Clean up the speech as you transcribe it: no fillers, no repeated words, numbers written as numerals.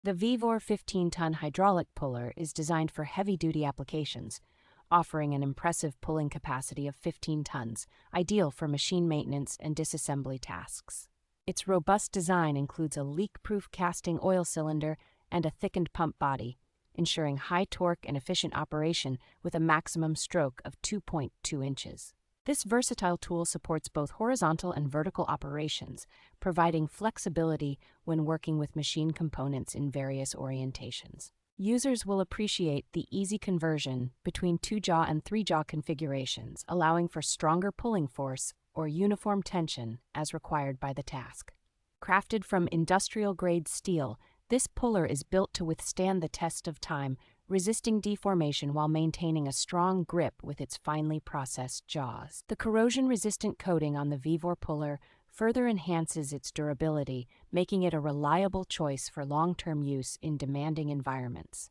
The VEVOR 15-ton hydraulic puller is designed for heavy-duty applications, offering an impressive pulling capacity of 15 tons, ideal for machine maintenance and disassembly tasks. Its robust design includes a leak-proof casting oil cylinder and a thickened pump body, ensuring high torque and efficient operation with a maximum stroke of 2.2 inches. This versatile tool supports both horizontal and vertical operations, providing flexibility when working with machine components in various orientations. Users will appreciate the easy conversion between 2-jaw and 3-jaw configurations, allowing for stronger pulling force or uniform tension as required by the task. Crafted from industrial-grade steel, this puller is built to withstand the test of time, resisting deformation while maintaining a strong grip with its finely processed jaws. The corrosion-resistant coating on the VEVOR puller further enhances its durability, making it a reliable choice for long-term use in demanding environments.